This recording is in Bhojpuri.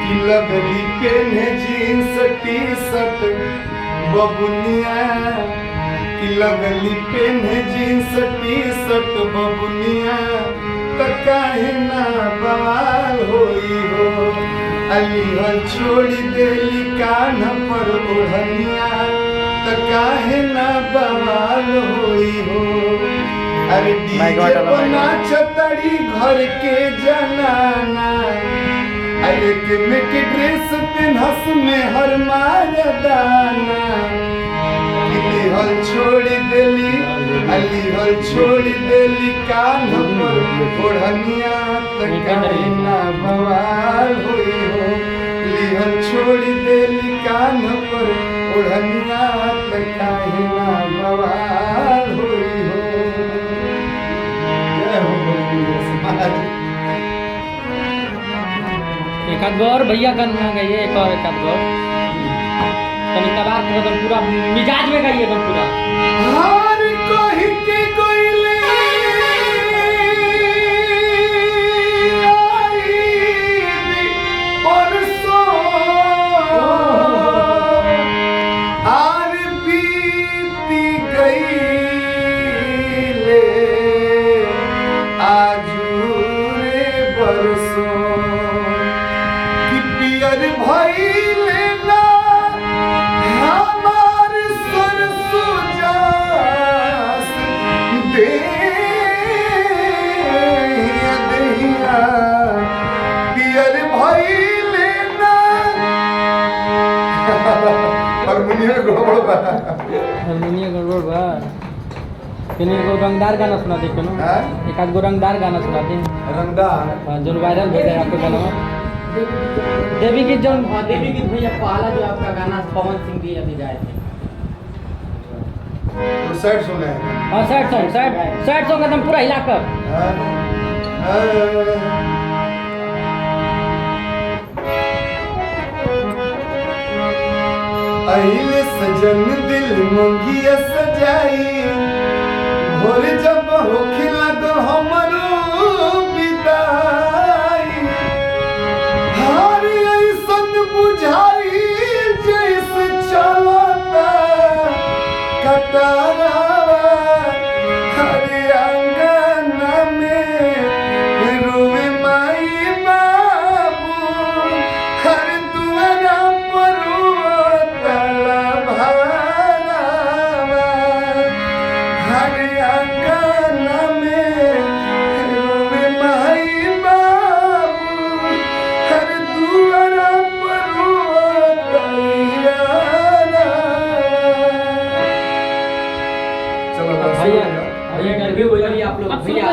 कि लगली पेन्हे जीन्स टी शर्ट बबुनिया, कि लगली पेन्हे जीन्स टी शर्ट बबुनिया, त काहे ना बवाल होई हो। अलीहल छोड़ी देली कान पर ओढ़निया, त काहे ना बवाल होई हो। अरे डीजे बना छतड़ी घर के जनाना, अरे के में के ड्रेस पेनहस में हर मारदाना। अलीहल छोड़ी देली, अलीहल छोड़ी देली कान पर ओढ़निया, त काहे ना बवाल होई हो। अलीहल छोड़ी देली कान पर ओढ़निया, त काहे ना बवाल होई हो। जय हो भोजपुरी समाज। एक आध और भैया गाना गाइए, एक और एक आध और तनिक बात एकदम पूरा मिजाज में गाइए एकदम पूरा। हार कहि के गइले आई परसों, आर बीती गइले आजू रे बरसों, कि पियर भइले ना हमार सरसों जास देहिया, पियर भइले ना। हारमोनियम गड़बड़ बा, हारमोनियम गड़बड़ बा। कहीं एगो रंगदार गाना सुना दे कनो, एक आध गो रंगदार गाना सुना दे। रंगदार जो वायरल हो जाए आपके गाना। देवी गीत जो देवी गीत भैया पहला जो आपका गाना पवन सिंह भी अभी गाए थे। तो सैड सुने हैं। हाँ सैड सॉन्ग एकदम पूरा हिलाकर। अइले सजन दिल मंगिया सजाई, भोर जब होखे लागल हमरो विदाई। हार ऐसन बुझाई जैसे चलता कटारावा, हर आंगन में रोवे माई बाबू, हर दुआरा पर रोतला भारावा, हर आंगन में रोवे माई बाबू, हर दुआरा पर रोतला। चलो भैया भैया इंटरव्यू हो जाइए आप लोग भैया।